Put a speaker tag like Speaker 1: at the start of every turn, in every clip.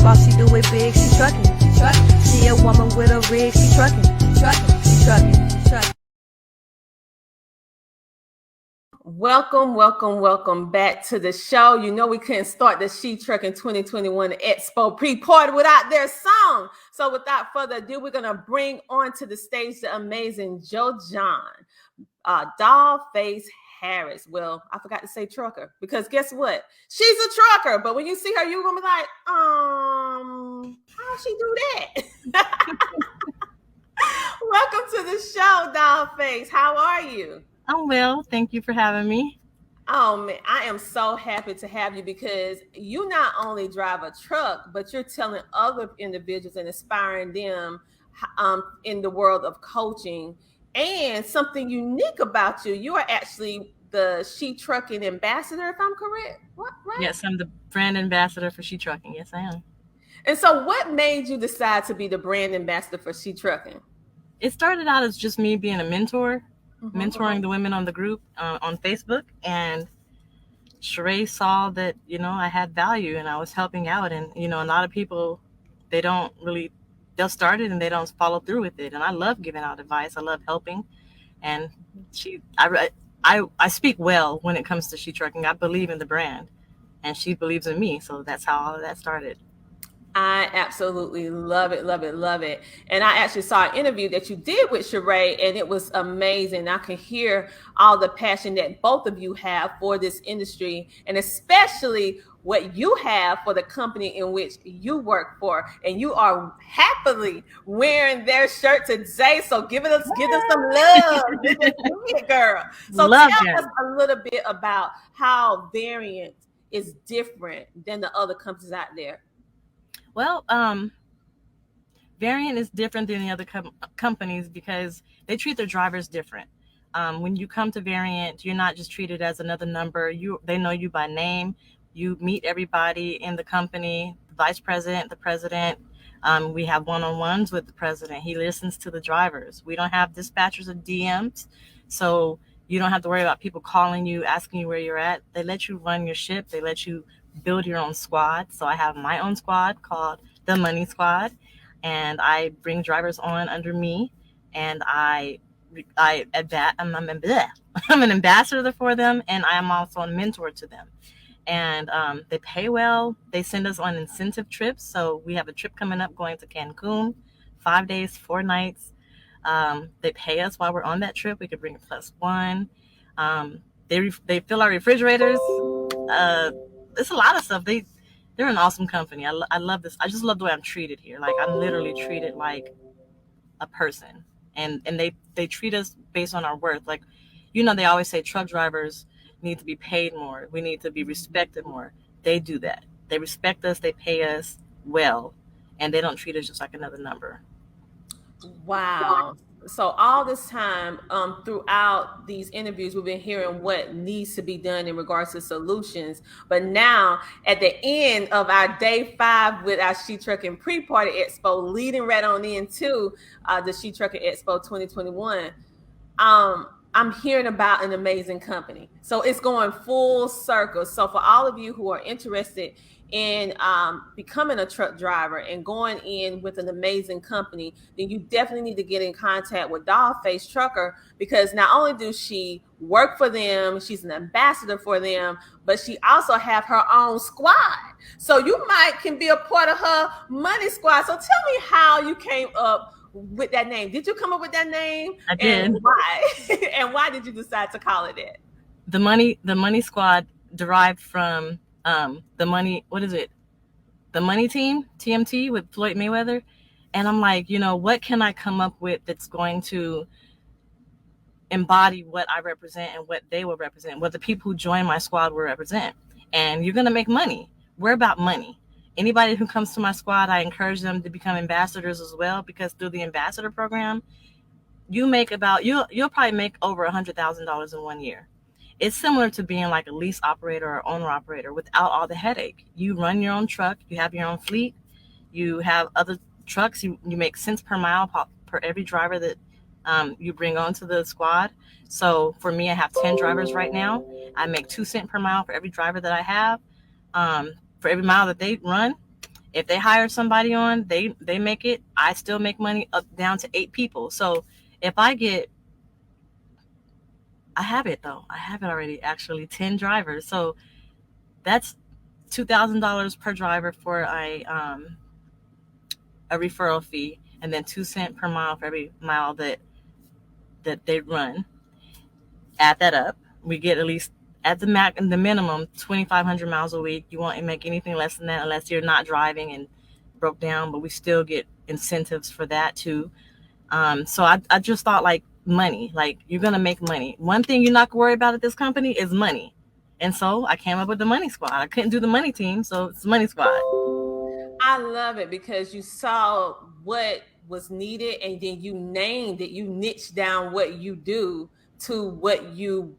Speaker 1: boss, she do it big, she trucking. She a woman with a rig, she trucking. Welcome back to the show. You know we couldn't start the She Trucking 2021 Expo pre-party without their song. So without further ado, we're going to bring onto the stage the amazing Joe John, Dollface Harris. Well, I forgot to say trucker because guess what? She's a trucker. But when you see her, you're going to be like, how'd she do that? Welcome to the show, Dollface. How are you?
Speaker 2: I'm well. Thank you for having me.
Speaker 1: Oh, man, I am so happy to have you because you not only drive a truck, but you're telling other individuals and inspiring them in the world of coaching. And something unique about you, you are actually the She Trucking ambassador, if I'm correct. What, right?
Speaker 2: Yes, I'm the brand ambassador for She Trucking. Yes, I am.
Speaker 1: And so what made you decide to be the brand ambassador for She Trucking?
Speaker 2: It started out as just me being a mentor. Mentoring the women on the group on Facebook, and Sheree saw that I had value and I was helping out, and a lot of people they'll start it and they don't follow through with it, and I love giving out advice. I love helping, and I speak well when it comes to She Trucking. I believe in the brand, and she believes in me, so that's how all of that started.
Speaker 1: I absolutely love it. And I actually saw an interview that you did with Sheree, and it was amazing. I can hear all the passion that both of you have for this industry, and especially what you have for the company in which you work for. And you are happily wearing their shirt today. So give them some love. Girl. So tell us a little bit about how Variant is different than the other companies out there.
Speaker 2: Well, Variant is different than the other companies because they treat their drivers different. When you come to Variant, you're not just treated as another number. They know you by name. You meet everybody in the company, the vice president, the president. We have one-on-ones with the president. He listens to the drivers. We don't have dispatchers of DMs, so you don't have to worry about people calling you, asking you where you're at. They let you run your ship. They let you build your own squad. So I have my own squad called the Money Squad, and I bring drivers on under me, and I'm an ambassador for them, and I am also a mentor to them. And they pay well. They send us on incentive trips. So we have a trip coming up going to Cancun, 5 days, 4 nights. They pay us while we're on that trip. We could bring a +1. They fill our refrigerators. It's a lot of stuff. They're an awesome company. I love this. I just love the way I'm treated here. Like I'm literally treated like a person, and they treat us based on our worth. Like, they always say truck drivers need to be paid more. We need to be respected more. They do that. They respect us. They pay us well, and they don't treat us just like another number.
Speaker 1: Wow. So all this time, throughout these interviews, we've been hearing what needs to be done in regards to solutions. But now, at the end of our day 5 with our She Trucking Pre-Party Expo, leading right on into the She Trucking Expo 2021, I'm hearing about an amazing company. So it's going full circle. So for all of you who are interested in becoming a truck driver and going in with an amazing company, then you definitely need to get in contact with Dollface Trucker, because not only does she work for them, she's an ambassador for them, but she also have her own squad. So you can be a part of her Money Squad. So tell me how you came up with that name. Did you come up with that name?
Speaker 2: I did.
Speaker 1: And why? And why did you decide to call it that?
Speaker 2: The Money Squad derived from the money, what is it? The Money Team, TMT, with Floyd Mayweather. And I'm like, what can I come up with that's going to embody what I represent and what they will represent, what the people who join my squad will represent. And you're going to make money. We're about money. Anybody who comes to my squad, I encourage them to become ambassadors as well, because through the ambassador program, you'll probably make over $100,000 in 1 year. It's similar to being like a lease operator or owner operator without all the headache. You run your own truck, you have your own fleet, you have other trucks, you make cents per mile per every driver that you bring onto the squad. So for me, I have 10 drivers right now. I make 2 cents per mile for every driver that I have. For every mile that they run, If they hire somebody on, they make it. I still make money up down to 8 people. So if I get, I have it though. I have it already. Actually, 10 drivers. So that's $2,000 per driver for a referral fee, and then 2 cents per mile for every mile that they run. Add that up. We get at least at the minimum 2,500 miles a week. You won't make anything less than that unless you're not driving and broke down, but we still get incentives for that too. So I just thought like money, like you're going to make money. One thing you're not going to worry about at this company is money. And so I came up with the money squad. I couldn't do the money team, so it's money squad.
Speaker 1: I love it because you saw what was needed and then you named it, you niched down what you do to what you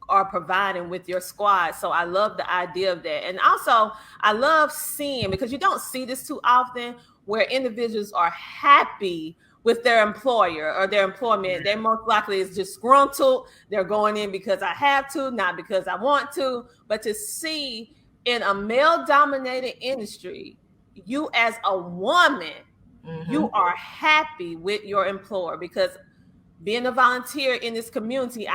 Speaker 1: are providing with your squad. So I love the idea of that. And also I love seeing, because you don't see this too often, where individuals are happy with their employer or their employment. They most likely is disgruntled. They're going in because I have to, not because I want to. But to see in a male-dominated industry, you as a woman, you are happy with your employer, because being a volunteer in this community,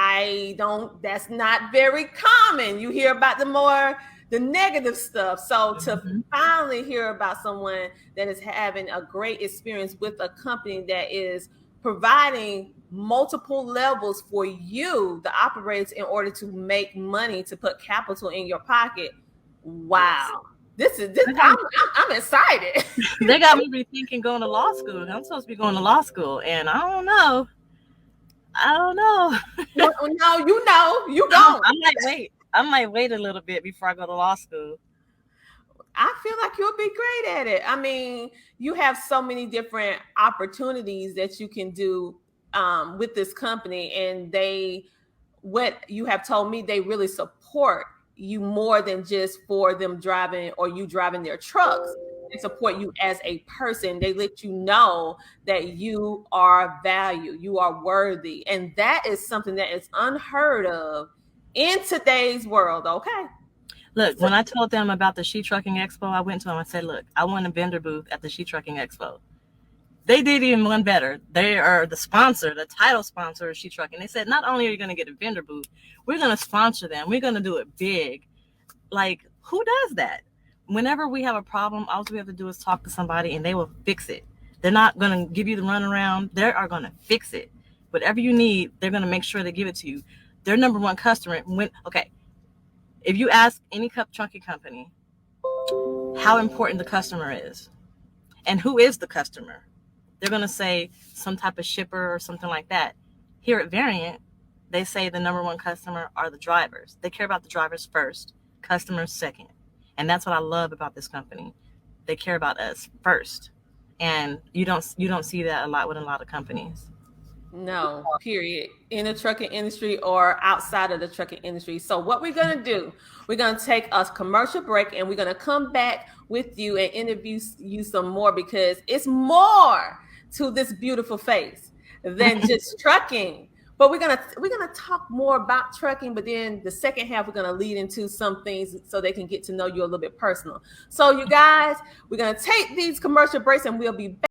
Speaker 1: that's not very common. You hear about the negative stuff. So to finally hear about someone that is having a great experience with a company that is providing multiple levels for you, the operators, in order to make money, to put capital in your pocket. Wow. This. I'm excited.
Speaker 2: They got me rethinking going to law school. I'm supposed to be going to law school, and I don't know.
Speaker 1: No, you don't.
Speaker 2: I might wait a little bit before I go to law school.
Speaker 1: I feel like you'll be great at it. I mean, you have so many different opportunities that you can do with this company, and what you have told me, they really support you more than just for them driving or you driving their trucks. They support you as a person. They let you know that you are valued, you are worthy. And that is something that is unheard of in today's world. Okay.
Speaker 2: Look, when I told them about the She Trucking Expo, I went to them and said, look, I want a vendor booth at the She Trucking Expo. They did even one better. They are the sponsor, the title sponsor of She Trucking. They said, not only are you going to get a vendor booth, we're going to sponsor them. We're going to do it big. Like, who does that? Whenever we have a problem, all we have to do is talk to somebody and they will fix it. They're not going to give you the runaround. They are going to fix it. Whatever you need, they're going to make sure they give it to you. Their number one customer, if you ask any trucking company how important the customer is and who is the customer, they're going to say some type of shipper or something like that. Here at Variant, they say the number one customer are the drivers. They care about the drivers first, customers second. And that's what I love about this company. They care about us first. And you don't see that a lot with a lot of companies.
Speaker 1: No, period. In the trucking industry or outside of the trucking industry. So what we're going to do, we're going to take a commercial break and we're going to come back with you and interview you some more, because it's more to this beautiful face than just trucking. But we're gonna talk more about trucking, but then the second half we're gonna lead into some things so they can get to know you a little bit personal. So you guys, we're gonna take these commercial breaks and we'll be back